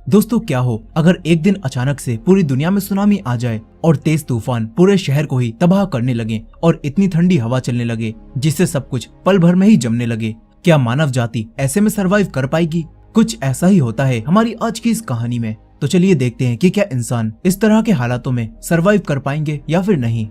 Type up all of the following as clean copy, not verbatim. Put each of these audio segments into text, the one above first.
दोस्तों क्या हो अगर एक दिन अचानक से पूरी दुनिया में सुनामी आ जाए और तेज तूफान पूरे शहर को ही तबाह करने लगे और इतनी ठंडी हवा चलने लगे जिससे सब कुछ पल भर में ही जमने लगे। क्या मानव जाति ऐसे में सरवाइव कर पाएगी? कुछ ऐसा ही होता है हमारी आज की इस कहानी में। तो चलिए देखते हैं कि क्या इंसान इस तरह के हालातों में सरवाइव कर पाएंगे या फिर नहीं।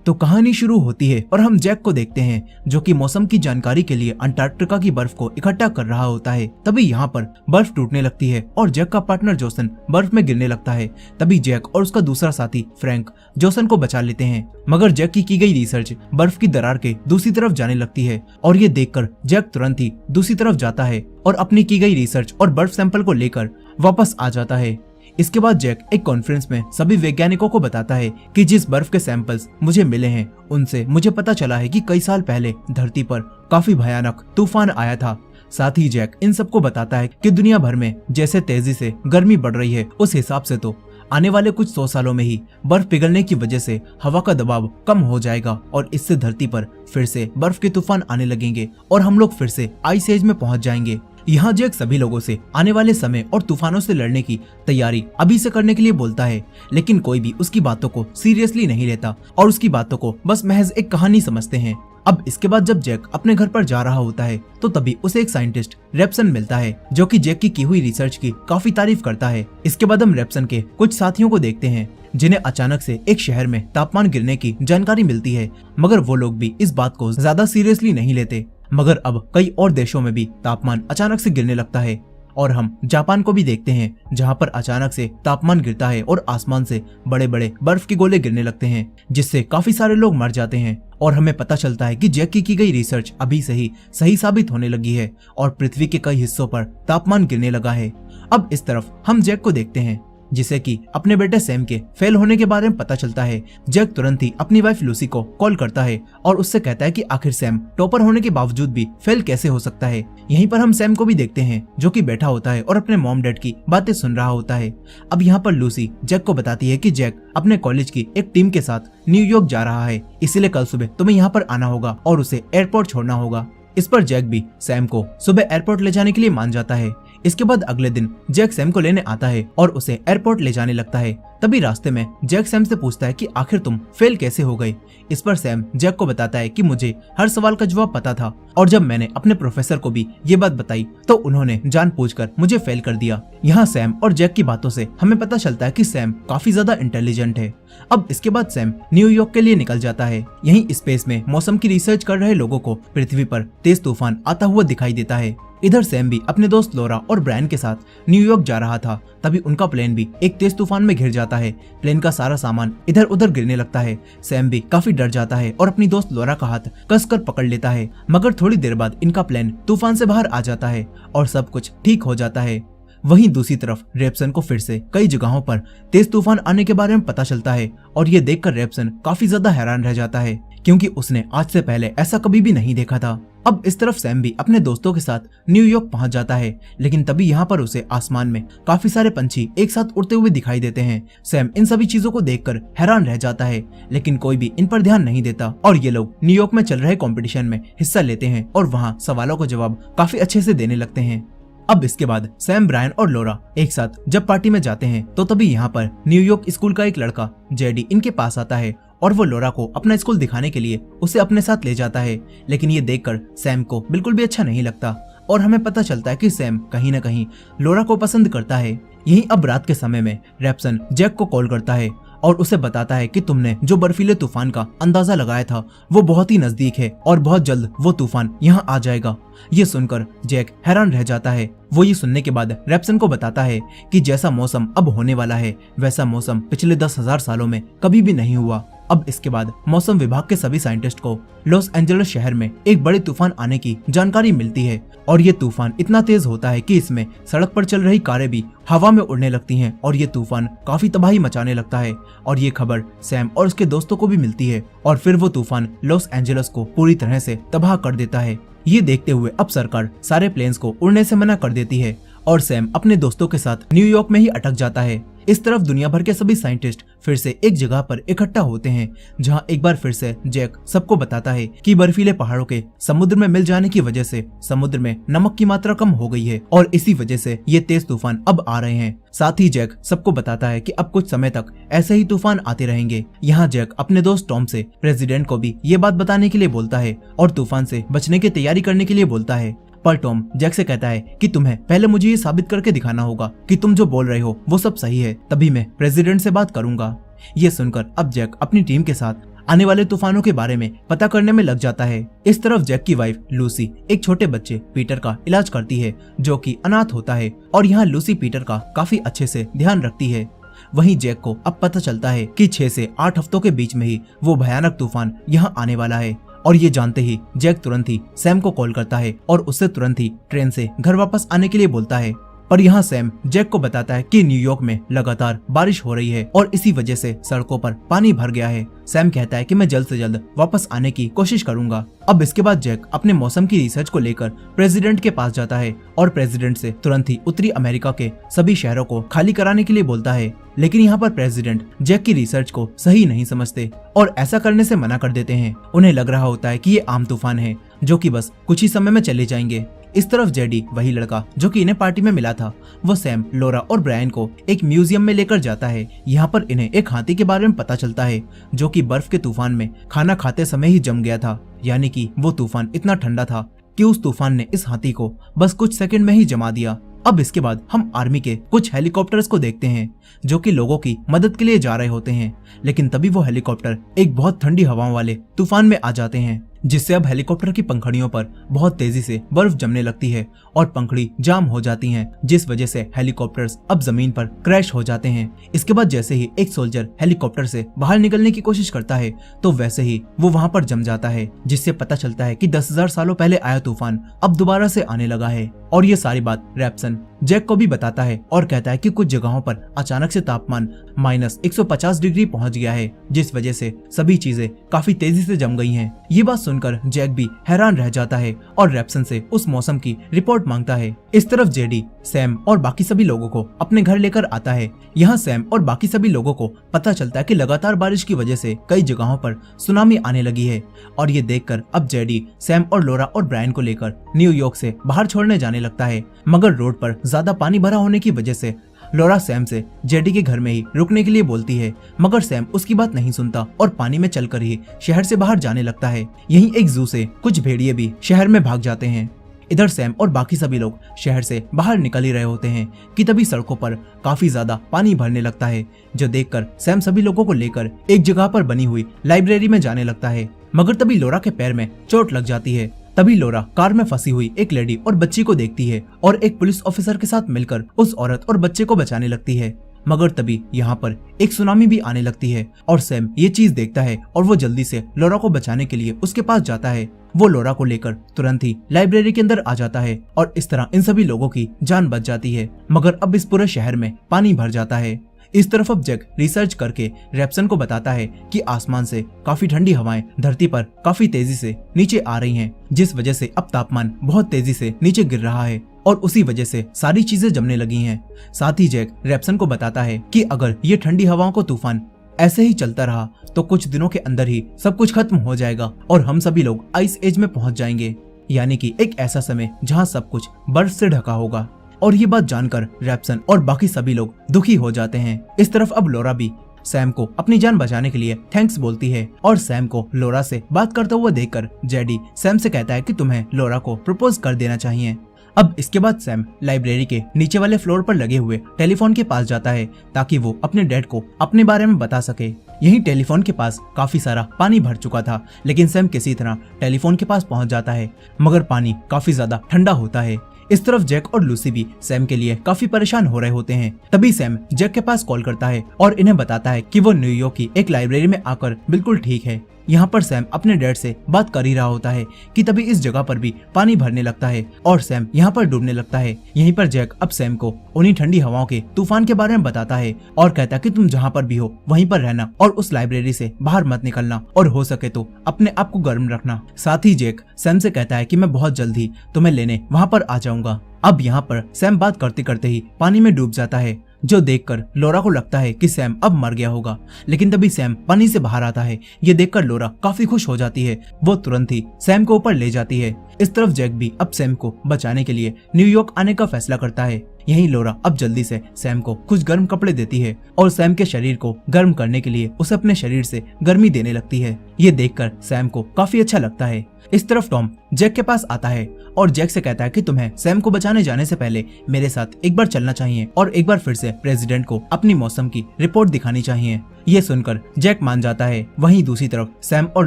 तो कहानी शुरू होती है और हम जैक को देखते हैं जो कि मौसम की जानकारी के लिए अंटार्कटिका की बर्फ को इकट्ठा कर रहा होता है। तभी यहाँ पर बर्फ टूटने लगती है और जैक का पार्टनर जोसन बर्फ में गिरने लगता है। तभी जैक और उसका दूसरा साथी फ्रैंक जोसन को बचा लेते हैं, मगर जैक की गई रिसर्च बर्फ की दरार के दूसरी तरफ जाने लगती है और ये देखकर जैक तुरंत ही दूसरी तरफ जाता है और अपनी की गई रिसर्च और बर्फ सैंपल को लेकर वापस आ जाता है। इसके बाद जैक एक कॉन्फ्रेंस में सभी वैज्ञानिकों को बताता है कि जिस बर्फ के सैंपल्स मुझे मिले हैं उनसे मुझे पता चला है कि कई साल पहले धरती पर काफी भयानक तूफान आया था। साथ ही जैक इन सबको बताता है कि दुनिया भर में जैसे तेजी से गर्मी बढ़ रही है उस हिसाब से तो आने वाले कुछ 100 सालों में ही बर्फ पिघलने की वजह से हवा का दबाव कम हो जाएगा और इससे धरती पर फिर से बर्फ के तूफान आने लगेंगे और हम लोग फिर से आइस एज में पहुंच जाएंगे। यहाँ जैक सभी लोगों से आने वाले समय और तूफानों से लड़ने की तैयारी अभी से करने के लिए बोलता है, लेकिन कोई भी उसकी बातों को सीरियसली नहीं लेता और उसकी बातों को बस महज एक कहानी समझते हैं। अब इसके बाद जब जैक अपने घर पर जा रहा होता है तो तभी उसे एक साइंटिस्ट रेप्सन मिलता है जो कि जैक की हुई रिसर्च की काफी तारीफ करता है। इसके बाद हम रेप्सन के कुछ साथियों को देखते हैं जिन्हें अचानक से एक शहर में तापमान गिरने की जानकारी मिलती है, मगर वो लोग भी इस बात को ज्यादा सीरियसली नहीं लेते। मगर अब कई और देशों में भी तापमान अचानक से गिरने लगता है और हम जापान को भी देखते हैं जहां पर अचानक से तापमान गिरता है और आसमान से बड़े बड़े बर्फ के गोले गिरने लगते हैं जिससे काफी सारे लोग मर जाते हैं। और हमें पता चलता है कि जैक की गई रिसर्च अभी से ही सही साबित होने लगी है और पृथ्वी के कई हिस्सों पर तापमान गिरने लगा है। अब इस तरफ हम जैक को देखते हैं जिसे कि अपने बेटे सैम के फेल होने के बारे में पता चलता है। जैक तुरंत ही अपनी वाइफ लूसी को कॉल करता है और उससे कहता है कि आखिर सैम टॉपर होने के बावजूद भी फेल कैसे हो सकता है। यहीं पर हम सैम को भी देखते हैं जो कि बैठा होता है और अपने मॉम डैड की बातें सुन रहा होता है। अब यहाँ पर लूसी जैक को बताती है कि जैक अपने कॉलेज की एक टीम के साथ न्यूयॉर्क जा रहा है, इसीलिए कल सुबह तुम्हें यहाँ पर आना होगा और उसे एयरपोर्ट छोड़ना होगा। इस पर जैक भी सैम को सुबह एयरपोर्ट ले जाने के लिए मान जाता है। इसके बाद अगले दिन जैक सैम को लेने आता है और उसे एयरपोर्ट ले जाने लगता है। तभी रास्ते में जैक सैम से पूछता है कि आखिर तुम फेल कैसे हो गए। इस पर सैम जैक को बताता है कि मुझे हर सवाल का जवाब पता था और जब मैंने अपने प्रोफेसर को भी ये बात बताई तो उन्होंने जानबूझकर मुझे फेल कर दिया। यहाँ सैम और जैक की बातों से हमें पता चलता है कि सैम काफी ज्यादा इंटेलिजेंट है। अब इसके बाद सैम न्यूयॉर्क के लिए निकल जाता है। यहीं स्पेस में मौसम की रिसर्च कर रहे लोगों को पृथ्वी पर तेज तूफान आता हुआ दिखाई देता है। इधर सैम भी अपने दोस्त लोरा और ब्रायन के साथ न्यूयॉर्क जा रहा था। तभी उनका प्लेन भी एक तेज तूफान में घिर जाता है। प्लेन का सारा सामान इधर उधर गिरने लगता है। सैम भी काफी डर जाता है और अपनी दोस्त लोरा का हाथ कसकर पकड़ लेता है, मगर थोड़ी देर बाद इनका प्लेन तूफान से बाहर आ जाता है और सब कुछ ठीक हो जाता है। वहीं दूसरी तरफ रेप्सन को फिर से कई जगहों पर तेज तूफान आने के बारे में पता चलता है और ये देखकर रेप्सन काफी ज्यादा हैरान रह जाता है क्योंकि उसने आज से पहले ऐसा कभी भी नहीं देखा था। अब इस तरफ सैम भी अपने दोस्तों के साथ न्यूयॉर्क पहुंच जाता है, लेकिन तभी यहाँ पर उसे आसमान में काफी सारे पंछी एक साथ उड़ते हुए दिखाई देते हैं। सैम इन सभी चीजों को देखकर हैरान रह जाता है, लेकिन कोई भी इन पर ध्यान नहीं देता और ये लोग न्यूयॉर्क में चल रहे कंपटीशन में हिस्सा लेते हैं और वहाँ सवालों का जवाब काफी अच्छे से देने लगते हैं। अब इसके बाद सैम, ब्रायन और लोरा एक साथ जब पार्टी में जाते हैं तो तभी यहाँ पर न्यूयॉर्क स्कूल का एक लड़का जेडी इनके पास आता है और वो लोरा को अपना स्कूल दिखाने के लिए उसे अपने साथ ले जाता है। लेकिन ये देखकर सैम को बिल्कुल भी अच्छा नहीं लगता और हमें पता चलता है कि सैम कहीं न कहीं लोरा को पसंद करता है। यहीं अब रात के समय में रेप्सन जैक को कॉल करता है और उसे बताता है कि तुमने जो बर्फीले तूफान का अंदाजा लगाया था वो बहुत ही नजदीक है और बहुत जल्द वो तूफान यहाँ आ जाएगा। ये सुनकर जैक हैरान रह जाता है। वो ये सुनने के बाद रेप्सन को बताता है कि जैसा मौसम अब होने वाला है वैसा मौसम पिछले 10,000 सालों में कभी भी नहीं हुआ। अब इसके बाद मौसम विभाग के सभी साइंटिस्ट को लॉस एंजलिस शहर में एक बड़े तूफान आने की जानकारी मिलती है और ये तूफान इतना तेज होता है कि इसमें सड़क पर चल रही कारें भी हवा में उड़ने लगती हैं और ये तूफान काफी तबाही मचाने लगता है। और ये खबर सैम और उसके दोस्तों को भी मिलती है और फिर वो तूफान लॉस एंजलिस को पूरी तरह से तबाह कर देता है। ये देखते हुए अब सरकार सारे प्लेन्स को उड़ने से मना कर देती है और सैम अपने दोस्तों के साथ न्यूयॉर्क में ही अटक जाता है। इस तरफ दुनिया भर के सभी साइंटिस्ट फिर से एक जगह पर इकट्ठा होते हैं, जहां एक बार फिर से जैक सबको बताता है कि बर्फीले पहाड़ों के समुद्र में मिल जाने की वजह से समुद्र में नमक की मात्रा कम हो गई है और इसी वजह से ये तेज तूफान अब आ रहे हैं। साथ ही जैक सबको बताता है कि अब कुछ समय तक ऐसे ही तूफान आते रहेंगे। यहाँ जैक अपने दोस्त टॉम से प्रेसिडेंट को भी ये बात बताने के लिए बोलता है और तूफान से बचने की तैयारी करने के लिए बोलता है। पर टॉम जैक से कहता है कि तुम्हें पहले मुझे ये साबित करके दिखाना होगा कि तुम जो बोल रहे हो वो सब सही है, तभी मैं प्रेसिडेंट से बात करूंगा। ये सुनकर अब जैक अपनी टीम के साथ आने वाले तूफानों के बारे में पता करने में लग जाता है। इस तरफ जैक की वाइफ लूसी एक छोटे बच्चे पीटर का इलाज करती है जो कि अनाथ होता है और यहाँ लूसी पीटर का काफी अच्छे से ध्यान रखती है। वहीं जैक को अब पता चलता है कि 6 से 8 हफ्तों के बीच में ही वो भयानक तूफान यहाँ आने वाला है और ये जानते ही जैक तुरंत ही सैम को कॉल करता है और उससे तुरंत ही ट्रेन से घर वापस आने के लिए बोलता है। पर यहाँ सैम जैक को बताता है कि न्यूयॉर्क में लगातार बारिश हो रही है और इसी वजह से सड़कों पर पानी भर गया है। सैम कहता है कि मैं जल्द से जल्द वापस आने की कोशिश करूंगा। अब इसके बाद जैक अपने मौसम की रिसर्च को लेकर प्रेसिडेंट के पास जाता है और प्रेसिडेंट से तुरंत ही उत्तरी अमेरिका के सभी शहरों को खाली कराने के लिए बोलता है। लेकिन यहाँ पर प्रेसिडेंट जैक की रिसर्च को सही नहीं समझते और ऐसा करने से मना कर देते हैं। उन्हें लग रहा होता है कि ये आम तूफान है जो कि बस कुछ ही समय में चले जाएंगे। इस तरफ जेडी, वही लड़का जो कि इन्हें पार्टी में मिला था, वो सैम, लोरा और ब्रायन को एक म्यूजियम में लेकर जाता है। यहाँ पर इन्हें एक हाथी के बारे में पता चलता है जो कि बर्फ के तूफान में खाना खाते समय ही जम गया था। यानी कि वो तूफान इतना ठंडा था कि उस तूफान ने इस हाथी को बस कुछ सेकंड में ही जमा दिया। अब इसके बाद हम आर्मी के कुछ हेलीकॉप्टर्स को देखते हैं जो कि लोगों की मदद के लिए जा रहे होते हैं। लेकिन तभी वो हेलीकॉप्टर एक बहुत ठंडी हवाओं वाले तूफान में आ जाते हैं, जिससे अब हेलीकॉप्टर की पंखड़ियों पर बहुत तेजी से बर्फ जमने लगती है और पंखड़ी जाम हो जाती हैं, जिस वजह से हेलीकॉप्टर्स अब जमीन पर क्रैश हो जाते हैं। इसके बाद जैसे ही एक सोल्जर हेलीकॉप्टर से बाहर निकलने की कोशिश करता है तो वैसे ही वो वहां पर जम जाता है, जिससे पता चलता है कि 10,000 सालों पहले आया तूफान अब दोबारा से आने लगा है। और ये सारी बात रैप्सन जैक को भी बताता है और कहता है कि कुछ जगहों पर अचानक से तापमान -150 डिग्री पहुंच गया है, जिस वजह से सभी चीजें काफी तेजी से जम गई हैं। ये बात सुनकर जैक भी हैरान रह जाता है और रैप्सन से उस मौसम की रिपोर्ट मांगता है। इस तरफ जेडी, सैम और बाकी सभी लोगों को अपने घर लेकर आता है। यहाँ सैम और बाकी सभी लोगों को पता चलता है कि लगातार बारिश की वजह से कई जगहों पर सुनामी आने लगी है और ये देखकर अब जेडी, सैम और लोरा और ब्रायन को लेकर न्यूयॉर्क से बाहर छोड़ने जाने लगता है। मगर रोड पर ज्यादा पानी भरा होने की वजह से लोरा सैम से जेडी के घर में ही रुकने के लिए बोलती है, मगर सैम उसकी बात नहीं सुनता और पानी में चलकर ही शहर से बाहर जाने लगता है। यहीं एक जू से कुछ भेड़िए भी शहर में भाग जाते हैं। इधर सैम और बाकी सभी लोग शहर से बाहर निकल ही रहे होते हैं कि तभी सड़कों पर काफी ज्यादा पानी भरने लगता है, जो देखकर सैम सभी लोगों को लेकर एक जगह पर बनी हुई लाइब्रेरी में जाने लगता है। मगर तभी लोरा के पैर में चोट लग जाती है। तभी लोरा कार में फंसी हुई एक लेडी और बच्ची को देखती है और एक पुलिस ऑफिसर के साथ मिलकर उस औरत और बच्चे को बचाने लगती है। मगर तभी यहाँ पर एक सुनामी भी आने लगती है और सैम ये चीज देखता है और वो जल्दी से लोरा को बचाने के लिए उसके पास जाता है। वो लोरा को लेकर तुरंत ही लाइब्रेरी के अंदर आ जाता है और इस तरह इन सभी लोगों की जान बच जाती है। मगर अब इस पूरे शहर में पानी भर जाता है। इस तरफ अब जैक रिसर्च करके रैप्सन को बताता है कि आसमान से काफी ठंडी हवाएं धरती पर काफी तेजी से नीचे आ रही हैं, जिस वजह से अब तापमान बहुत तेजी से नीचे गिर रहा है और उसी वजह से सारी चीजें जमने लगी हैं। साथ ही जैक रैप्सन को बताता है कि अगर ये ठंडी हवाओं को तूफान ऐसे ही चलता रहा तो कुछ दिनों के अंदर ही सब कुछ खत्म हो जाएगा और हम सभी लोग आइस एज में पहुंच जाएंगे, यानी कि एक ऐसा समय जहां सब कुछ बर्फ से ढका होगा। और ये बात जानकर रैप्सन और बाकी सभी लोग दुखी हो जाते हैं। इस तरफ अब लोरा भी सैम को अपनी जान बचाने के लिए थैंक्स बोलती है और सैम को लोरा से बात करते हुए देखकर जेडी सैम से कहता है कि तुम्हें लोरा को प्रपोज कर देना चाहिए। अब इसके बाद सैम लाइब्रेरी के नीचे वाले फ्लोर पर लगे हुए टेलीफोन के पास जाता है ताकि वो अपने डैड को अपने बारे में बता सके। यही टेलीफोन के पास काफी सारा पानी भर चुका था, लेकिन सैम किसी तरह टेलीफोन के पास पहुंच जाता है, मगर पानी काफी ज्यादा ठंडा होता है। इस तरफ जैक और लूसी भी सैम के लिए काफी परेशान हो रहे होते हैं। तभी सैम जैक के पास कॉल करता है और इन्हें बताता है कि वो न्यूयॉर्क की एक लाइब्रेरी में आकर बिल्कुल ठीक है। यहाँ पर सैम अपने डैड से बात कर ही रहा होता है कि तभी इस जगह पर भी पानी भरने लगता है और सैम यहाँ पर डूबने लगता है। यहीं पर जैक अब सैम को उन्हीं ठंडी हवाओं के तूफान के बारे में बताता है और कहता है कि तुम जहाँ पर भी हो वहीं पर रहना और उस लाइब्रेरी से बाहर मत निकलना और हो सके तो अपने आप को गर्म रखना। साथ ही जैक सैम से कहता है कि मैं बहुत जल्द ही तुम्हें लेने वहाँ पर आ जाऊंगा। अब यहाँ पर सैम बात करते करते ही पानी में डूब जाता है, जो देखकर लोरा को लगता है कि सैम अब मर गया होगा। लेकिन तभी सैम पानी से बाहर आता है। ये देखकर लोरा काफी खुश हो जाती है। वो तुरंत ही सैम को ऊपर ले जाती है। इस तरफ जैक भी अब सैम को बचाने के लिए न्यूयॉर्क आने का फैसला करता है। यहीं लोरा अब जल्दी से सैम को कुछ गर्म कपड़े देती है और सैम के शरीर को गर्म करने के लिए उसे अपने शरीर से गर्मी देने लगती है। ये देखकर सैम को काफी अच्छा लगता है। इस तरफ टॉम जैक के पास आता है और जैक से कहता है कि तुम्हें सैम को बचाने जाने से पहले मेरे साथ एक बार चलना चाहिए और एक बार फिर से प्रेसिडेंट को अपनी मौसम की रिपोर्ट दिखानी चाहिए। ये सुनकर जैक मान जाता है। वहीं दूसरी तरफ सैम और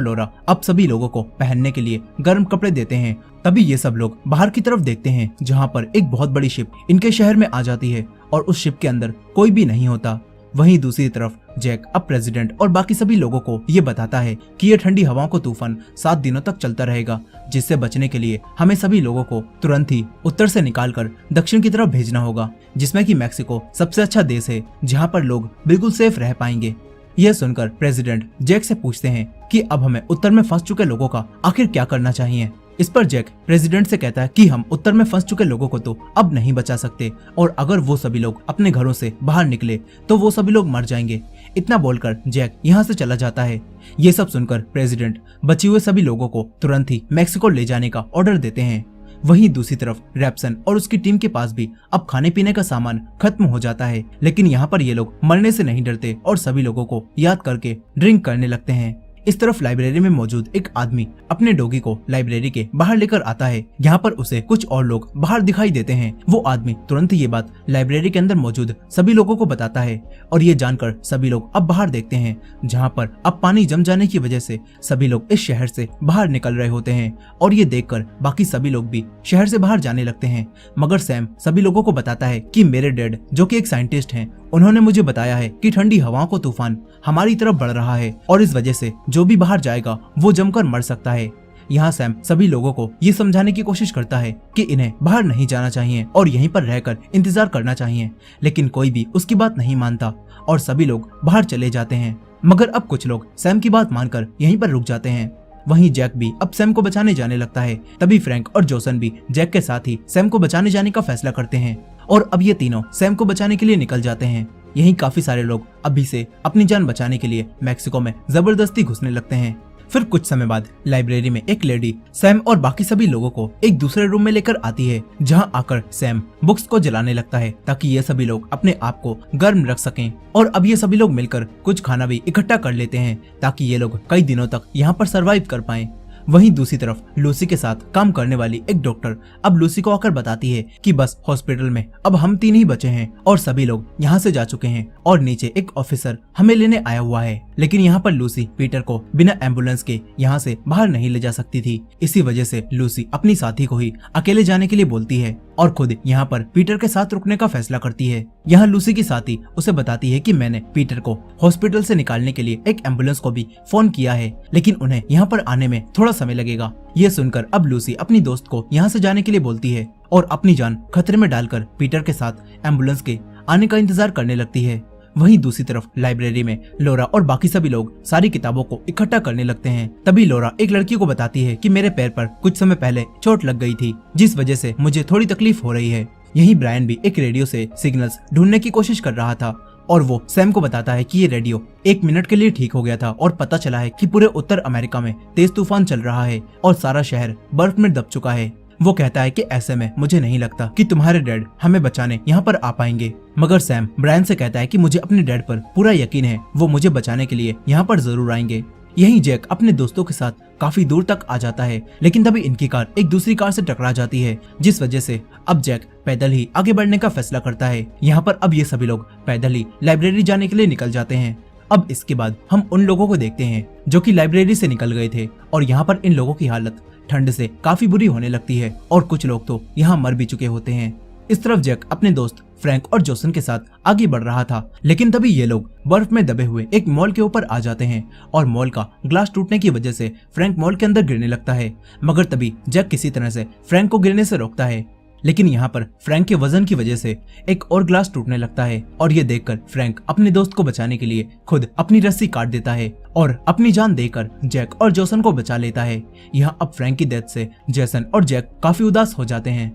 लोरा अब सभी लोगों को पहनने के लिए गर्म कपड़े देते हैं। तभी ये सब लोग बाहर की तरफ देखते हैं, जहाँ पर एक बहुत बड़ी शिप इनके शहर में आ जाती है और उस शिप के अंदर कोई भी नहीं होता। वहीं दूसरी तरफ जैक अब प्रेसिडेंट और बाकी सभी लोगों को ये बताता है कि ये ठंडी हवाओं को तूफान 7 दिनों तक चलता रहेगा, जिससे बचने के लिए हमें सभी लोगों को तुरंत ही उत्तर से निकालकर दक्षिण की तरफ भेजना होगा, जिसमें कि मैक्सिको सबसे अच्छा देश है जहाँ पर लोग बिल्कुल सेफ रह पाएंगे। यह सुनकर प्रेसिडेंट जैक से पूछते हैं कि अब हमें उत्तर में फंस चुके लोगों का आखिर क्या करना चाहिए। इस पर जैक प्रेसिडेंट से कहता है कि हम उत्तर में फंस चुके लोगों को तो अब नहीं बचा सकते और अगर वो सभी लोग अपने घरों से बाहर निकले तो वो सभी लोग मर जाएंगे। इतना बोलकर जैक यहाँ से चला जाता है। ये सब सुनकर प्रेसिडेंट बचे हुए सभी लोगों को तुरंत ही मैक्सिको ले जाने का ऑर्डर देते हैं। वहीं दूसरी तरफ रैप्सन और उसकी टीम के पास भी अब खाने पीने का सामान खत्म हो जाता है, लेकिन यहाँ पर ये लोग मरने से नहीं डरते और सभी लोगों को याद करके ड्रिंक करने लगते हैं। इस तरफ लाइब्रेरी में मौजूद एक आदमी अपने डॉगी को लाइब्रेरी के बाहर लेकर आता है। यहाँ पर उसे कुछ और लोग बाहर दिखाई देते हैं। वो आदमी तुरंत ये बात लाइब्रेरी के अंदर मौजूद सभी लोगों को बताता है और ये जानकर सभी लोग अब बाहर देखते हैं, जहाँ पर अब पानी जम जाने की वजह से सभी लोग इस शहर से बाहर निकल रहे होते हैं। और ये देखकर बाकी सभी लोग भी शहर से बाहर जाने लगते हैं। मगर सैम सभी लोगों को बताता है कि मेरे डैड, जो कि एक साइंटिस्ट हैं, उन्होंने मुझे बताया है कि ठंडी हवाओं को तूफान हमारी तरफ बढ़ रहा है और इस वजह से जो भी बाहर जाएगा वो जमकर मर सकता है। यहाँ सैम सभी लोगों को ये समझाने की कोशिश करता है कि इन्हें बाहर नहीं जाना चाहिए और यहीं पर रहकर इंतजार करना चाहिए, लेकिन कोई भी उसकी बात नहीं मानता और सभी लोग बाहर चले जाते हैं। मगर अब कुछ लोग सैम की बात मानकर यहीं पर रुक जाते हैं। वहीं जैक भी अब सैम को बचाने जाने लगता है। तभी फ्रैंक और जोसन भी जैक के साथ ही सैम को बचाने जाने का फैसला करते हैं और अब ये तीनों सैम को बचाने के लिए निकल जाते हैं। यहीं काफी सारे लोग अभी से अपनी जान बचाने के लिए मैक्सिको में जबरदस्ती घुसने लगते हैं। फिर कुछ समय बाद लाइब्रेरी में एक लेडी सैम और बाकी सभी लोगों को एक दूसरे रूम में लेकर आती है, जहां आकर सैम बुक्स को जलाने लगता है ताकि ये सभी लोग अपने आप को गर्म रख सकें। और अब ये सभी लोग मिलकर कुछ खाना भी इकट्ठा कर लेते हैं ताकि ये लोग कई दिनों तक यहाँ पर सरवाइव कर पाएं। वहीं दूसरी तरफ लूसी के साथ काम करने वाली एक डॉक्टर अब लूसी को आकर बताती है कि बस हॉस्पिटल में अब हम 3 ही बचे हैं और सभी लोग यहाँ से जा चुके हैं और नीचे एक ऑफिसर हमें लेने आया हुआ है। लेकिन यहाँ पर लूसी पीटर को बिना एम्बुलेंस के यहाँ से बाहर नहीं ले जा सकती थी। इसी वजह से लूसी अपनी साथी को ही अकेले जाने के लिए बोलती है और खुद यहाँ पर पीटर के साथ रुकने का फैसला करती है। यहाँ लूसी की साथी उसे बताती है कि मैंने पीटर को हॉस्पिटल से निकालने के लिए एक एम्बुलेंस को भी फोन किया है, लेकिन उन्हें यहाँ पर आने में थोड़ा समय लगेगा। ये सुनकर अब लूसी अपनी दोस्त को यहाँ से जाने के लिए बोलती है और अपनी जान खतरे में डालकर पीटर के साथ एम्बुलेंस के आने का इंतजार करने लगती है। वहीं दूसरी तरफ लाइब्रेरी में लोरा और बाकी सभी लोग सारी किताबों को इकट्ठा करने लगते हैं। तभी लोरा एक लड़की को बताती है कि मेरे पैर पर कुछ समय पहले चोट लग गई थी, जिस वजह से मुझे थोड़ी तकलीफ हो रही है। यहीं ब्रायन भी एक रेडियो से सिग्नल्स ढूंढने की कोशिश कर रहा था और वो सैम को बताता है कि ये रेडियो 1 मिनट के लिए ठीक हो गया था और पता चला है कि पूरे उत्तर अमेरिका में तेज तूफान चल रहा है और सारा शहर बर्फ में दब चुका है। वो कहता है कि ऐसे में मुझे नहीं लगता कि तुम्हारे डैड हमें बचाने यहाँ पर आ पाएंगे। मगर सैम ब्रायन से कहता है कि मुझे अपने डैड पर पूरा यकीन है, वो मुझे बचाने के लिए यहाँ पर जरूर आएंगे। यहीं जैक अपने दोस्तों के साथ काफी दूर तक आ जाता है, लेकिन तभी इनकी कार एक दूसरी कार से टकरा जाती है, जिस वजह से अब जैक पैदल ही आगे बढ़ने का फैसला करता है। यहाँ पर अब ये सभी लोग पैदल ही लाइब्रेरी जाने के लिए निकल जाते हैं। अब इसके बाद हम उन लोगों को देखते हैं जो कि लाइब्रेरी से निकल गए थे और यहाँ पर इन लोगों की हालत ठंड से काफी बुरी होने लगती है और कुछ लोग तो यहाँ मर भी चुके होते हैं। इस तरफ जैक अपने दोस्त फ्रैंक और जोसन के साथ आगे बढ़ रहा था, लेकिन तभी ये लोग बर्फ में दबे हुए एक मॉल के ऊपर आ जाते हैं और मॉल का ग्लास टूटने की वजह से फ्रैंक मॉल के अंदर गिरने लगता है। मगर तभी जैक किसी तरह से फ्रैंक को गिरने से रोकता है, लेकिन यहाँ पर फ्रैंक के वजन की वजह से एक और ग्लास टूटने लगता है और ये देखकर फ्रैंक अपने दोस्त को बचाने के लिए खुद अपनी रस्सी काट देता है और अपनी जान देकर जैक और जोसन को बचा लेता है। यहाँ अब फ्रैंक की डेथ से जेसन और जैक काफी उदास हो जाते हैं।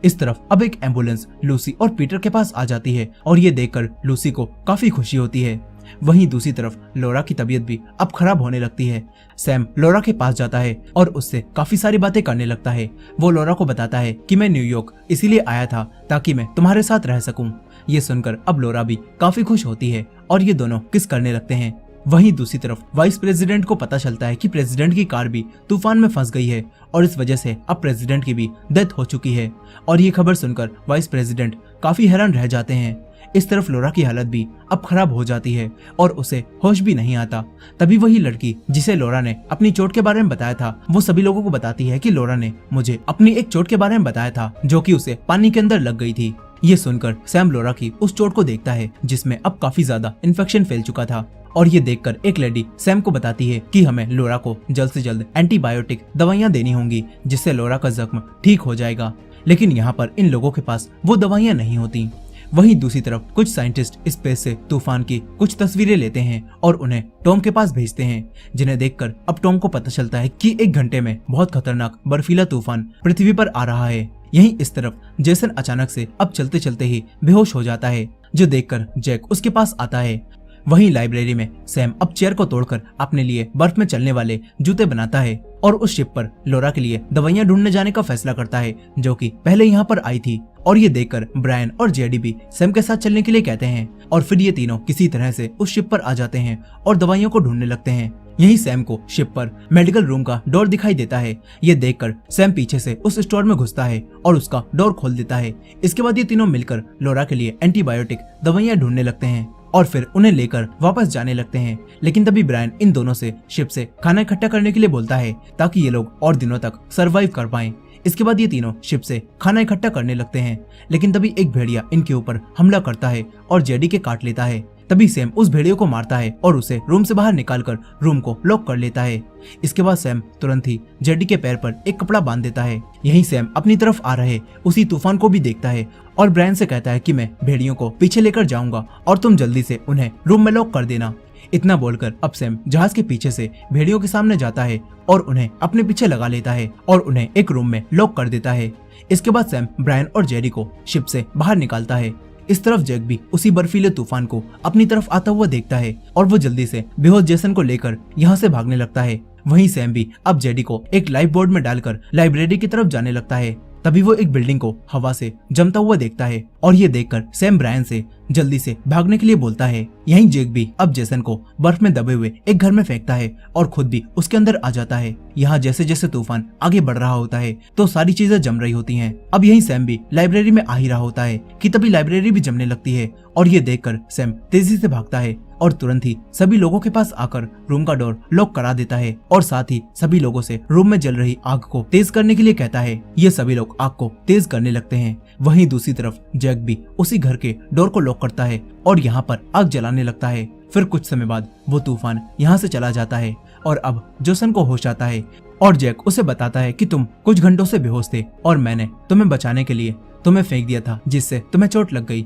इस तरफ अब एक एम्बुलेंस लूसी और पीटर के पास आ जाती है और ये देखकर लूसी को काफी खुशी होती है। वहीं दूसरी तरफ लोरा की तबीयत भी अब खराब होने लगती है। सैम लोरा के पास जाता है और उससे काफी सारी बातें करने लगता है। वो लोरा को बताता है कि मैं न्यूयॉर्क इसीलिए आया था ताकि मैं तुम्हारे साथ रह सकूं। ये सुनकर अब लोरा भी काफी खुश होती है और ये दोनों किस करने लगते हैं। वहीं दूसरी तरफ वाइस प्रेसिडेंट को पता चलता है कि प्रेसिडेंट की कार भी तूफान में फंस गई है और इस वजह से अब प्रेसिडेंट की भी डेथ हो चुकी है। और ये खबर सुनकर वाइस प्रेसिडेंट काफी हैरान रह जाते हैं। इस तरफ लोरा की हालत भी अब खराब हो जाती है और उसे होश भी नहीं आता। तभी वही लड़की जिसे लोरा ने अपनी चोट के बारे में बताया था वो सभी लोगों को बताती है कि लोरा ने मुझे अपनी एक चोट के बारे में बताया था जो कि उसे पानी के अंदर लग गई थी। ये सुनकर सैम लोरा की उस चोट को देखता है जिसमें अब काफी ज्यादा इन्फेक्शन फैल चुका था और ये देखकर एक लेडी सैम को बताती है कि हमें लोरा को जल्द से जल्द एंटीबायोटिक दवाइयां देनी होंगी जिससे लोरा का जख्म ठीक हो जाएगा। लेकिन यहाँ पर इन लोगों के पास वो दवाइयां नहीं होती। वहीं दूसरी तरफ कुछ साइंटिस्ट स्पेस से तूफान की कुछ तस्वीरें लेते हैं और उन्हें टॉम के पास भेजते हैं, जिन्हें देखकर अब टॉम को पता चलता है कि 1 घंटे में बहुत खतरनाक बर्फीला तूफान पृथ्वी पर आ रहा है। यहीं इस तरफ जेसन अचानक से अब चलते चलते ही बेहोश हो जाता है, जो देखकर जैक उसके पास आता है। वहीं लाइब्रेरी में सैम अब चेयर को तोड़कर अपने लिए बर्फ में चलने वाले जूते बनाता है और उस शिप पर लोरा के लिए दवाइयां ढूंढने जाने का फैसला करता है जो कि पहले यहाँ पर आई थी। और ये देखकर ब्रायन और जेडी भी सैम के साथ चलने के लिए कहते हैं और फिर ये तीनों किसी तरह से उस शिप पर आ जाते हैं और दवाइयों को ढूंढने लगते हैं। यही सैम को शिप पर मेडिकल रूम का डोर दिखाई देता है। ये देखकर सैम पीछे से उस स्टोर में घुसता है और उसका डोर खोल देता है। इसके बाद ये तीनों मिलकर लोरा के लिए एंटीबायोटिक दवाइयां ढूंढने लगते हैं और फिर उन्हें लेकर वापस जाने लगते हैं। लेकिन तभी ब्रायन इन दोनों से शिप से खाना इकट्ठा करने के लिए बोलता है ताकि ये लोग और दिनों तक सरवाइव कर पाएं। इसके बाद ये तीनों शिप से खाना इकट्ठा करने लगते हैं। लेकिन तभी एक भेड़िया इनके ऊपर हमला करता है और जेडी के काट लेता है। तभी सैम उस भेड़िए को मारता है और उसे रूम से बाहर निकालकर रूम को लॉक कर लेता है। इसके बाद सैम तुरंत ही जेडी के पैर पर एक कपड़ा बांध देता है। यहीं सैम अपनी तरफ आ रहे उसी तूफान को भी देखता है और ब्रायन से कहता है कि मैं भेड़ियों को पीछे लेकर जाऊंगा और तुम जल्दी से उन्हें रूम में लॉक कर देना। इतना बोलकर अब सैम जहाज के पीछे से भेड़ियों के सामने जाता है और उन्हें अपने पीछे लगा लेता है और उन्हें एक रूम में लॉक कर देता है। इसके बाद सैम ब्रायन और जेडी को शिप से बाहर निकालता है। इस तरफ जैक भी उसी बर्फीले तूफान को अपनी तरफ आता हुआ देखता है और वो जल्दी से बेहोश जेसन को लेकर यहाँ से भागने लगता है। वहीं सैम भी अब जेडी को एक लाइफ बोर्ड में डालकर लाइब्रेरी की तरफ जाने लगता है। तभी वो एक बिल्डिंग को हवा से जमता हुआ देखता है और ये देखकर सैम ब्रायन से जल्दी से भागने के लिए बोलता है। यहीं जेक भी अब जेसन को बर्फ में दबे हुए एक घर में फेंकता है और खुद भी उसके अंदर आ जाता है। यहाँ जैसे जैसे तूफान आगे बढ़ रहा होता है तो सारी चीजें जम रही होती हैं। अब यहीं सैम भी लाइब्रेरी में आ ही रहा होता है कि तभी लाइब्रेरी भी जमने लगती है और ये देखकर सैम तेजी से भागता है और तुरंत ही सभी लोगों के पास आकर रूम का डोर लॉक करा देता है और साथ ही सभी लोगों से रूम में जल रही आग को तेज करने के लिए कहता है। ये सभी लोग आग को तेज करने लगते हैं। वहीं दूसरी तरफ जैक भी उसी घर के डोर को लॉक करता है और यहाँ पर आग जलाने लगता है। फिर कुछ समय बाद वो तूफान यहाँ से चला जाता है और अब जेसन को होश आता है और जैक उसे बताता है कि तुम कुछ घंटों से बेहोश थे और मैंने तुम्हें बचाने के लिए तुम्हें फेंक दिया था जिससे तुम्हें चोट लग गई।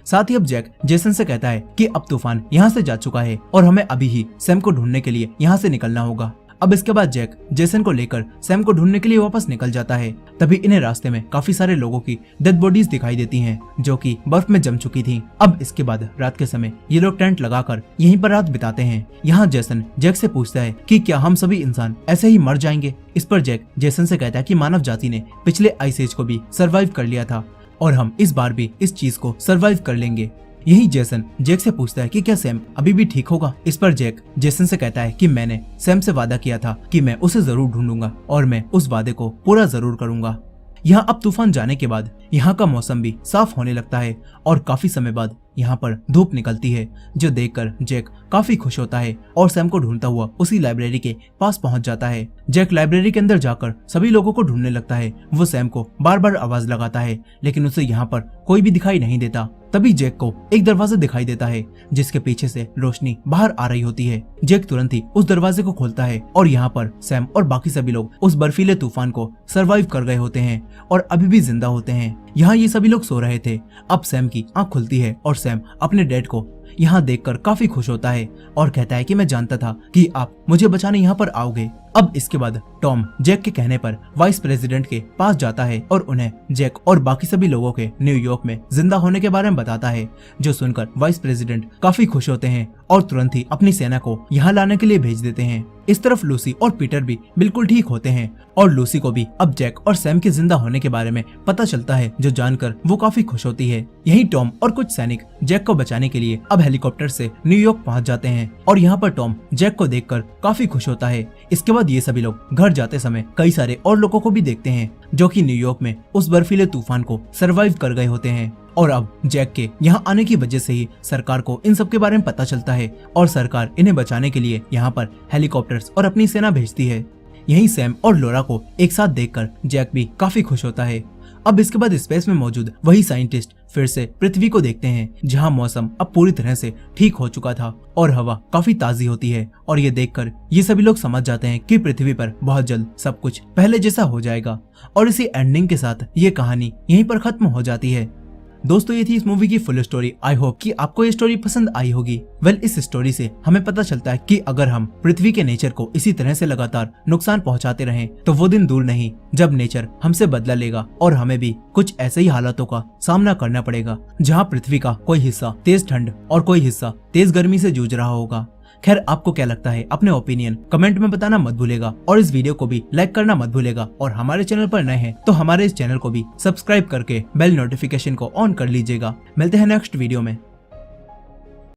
साथ ही अब जैक जेसन से कहता है कि अब तूफान यहाँ से जा चुका है और हमें अभी ही सैम को ढूंढने के लिए यहाँ से निकलना होगा। अब इसके बाद जैक जेसन को लेकर सैम को ढूंढने के लिए वापस निकल जाता है। तभी इन्हें रास्ते में काफी सारे लोगों की डेड बॉडीज दिखाई देती हैं जो कि बर्फ में जम चुकी थी। अब इसके बाद रात के समय ये लोग टेंट लगाकर यहीं पर रात बिताते हैं। यहाँ जेसन जैक से पूछता है कि क्या हम सभी इंसान ऐसे ही मर जाएंगे। इस पर जैक जेसन से कहता है कि मानव जाति ने पिछले आइस एज को भी सर्वाइव कर लिया था और हम इस बार भी इस चीज को सर्वाइव कर लेंगे। यही जेसन जैक से पूछता है कि क्या सैम अभी भी ठीक होगा। इस पर जैक जेसन से कहता है कि मैंने सैम से वादा किया था कि मैं उसे जरूर ढूंढूंगा और मैं उस वादे को पूरा जरूर करूंगा। यहाँ अब तूफान जाने के बाद यहाँ का मौसम भी साफ होने लगता है और काफी समय बाद यहाँ पर धूप निकलती है, जो देखकर जैक काफी खुश होता है और सैम को ढूंढता हुआ उसी लाइब्रेरी के पास पहुंच जाता है। जैक लाइब्रेरी के अंदर जाकर सभी लोगों को ढूंढने लगता है। वो सैम को बार बार आवाज लगाता है लेकिन उसे यहाँ पर कोई भी दिखाई नहीं देता। तभी जैक को एक दरवाजा दिखाई देता है जिसके पीछे से रोशनी बाहर आ रही होती है। जैक तुरंत ही उस दरवाजे को खोलता है और यहाँ पर सैम और बाकी सभी लोग उस बर्फीले तूफान को सरवाइव कर गए होते हैं और अभी भी जिंदा होते हैं। यहाँ ये सभी लोग सो रहे थे। अब सैम की आंख खुलती है और सैम अपने डैड को यहाँ देखकर काफी खुश होता है और कहता है कि मैं जानता था कि आप मुझे बचाने यहाँ पर आओगे। अब इसके बाद टॉम जैक के कहने पर वाइस प्रेसिडेंट के पास जाता है और उन्हें जैक और बाकी सभी लोगों के न्यूयॉर्क में जिंदा होने के बारे में बताता है, जो सुनकर वाइस प्रेसिडेंट काफी खुश होते हैं और तुरंत ही अपनी सेना को यहाँ लाने के लिए भेज देते हैं। इस तरफ लूसी और पीटर भी बिल्कुल ठीक होते हैं और लूसी को भी अब जैक और सैम के जिंदा होने के बारे में पता चलता है, जो जानकर वो काफी खुश होती है। यही टॉम और कुछ सैनिक जैक को बचाने के लिए अब हेलीकॉप्टर से न्यूयॉर्क पहुंच जाते हैं और यहाँ पर टॉम जैक को देखकर काफी खुश होता है। इसके बाद ये सभी लोग घर जाते समय कई सारे और लोगों को भी देखते हैं जो कि न्यूयॉर्क में उस बर्फीले तूफान को सरवाइव कर गए होते हैं और अब जैक के यहाँ आने की वजह से ही सरकार को इन सब के बारे में पता चलता है और सरकार इन्हें बचाने के लिए यहाँ पर हेलीकॉप्टर्स और अपनी सेना भेजती है। यहीं सैम और लोरा को एक साथ देखकर जैक भी काफी खुश होता है। अब इसके बाद स्पेस में मौजूद वही साइंटिस्ट फिर से पृथ्वी को देखते हैं, जहां मौसम अब पूरी तरह से ठीक हो चुका था और हवा काफी ताजी होती है और ये देखकर ये सभी लोग समझ जाते हैं कि पृथ्वी पर बहुत जल्द सब कुछ पहले जैसा हो जाएगा। और इसी एंडिंग के साथ ये कहानी यहीं पर खत्म हो जाती है। दोस्तों, ये थी इस मूवी की फुल स्टोरी। आई होप कि आपको ये स्टोरी पसंद आई होगी। इस स्टोरी से हमें पता चलता है कि अगर हम पृथ्वी के नेचर को इसी तरह से लगातार नुकसान पहुंचाते रहें तो वो दिन दूर नहीं जब नेचर हमसे बदला लेगा और हमें भी कुछ ऐसे ही हालातों का सामना करना पड़ेगा, जहां पृथ्वी का कोई हिस्सा तेज ठंड और कोई हिस्सा तेज गर्मी से जूझ रहा होगा। खैर, आपको क्या लगता है? अपने ओपिनियन कमेंट में बताना मत भूलेगा और इस वीडियो को भी लाइक करना मत भूलेगा। और हमारे चैनल पर नए हैं तो हमारे इस चैनल को भी सब्सक्राइब करके बेल नोटिफिकेशन को ऑन कर लीजिएगा। मिलते हैं नेक्स्ट वीडियो में।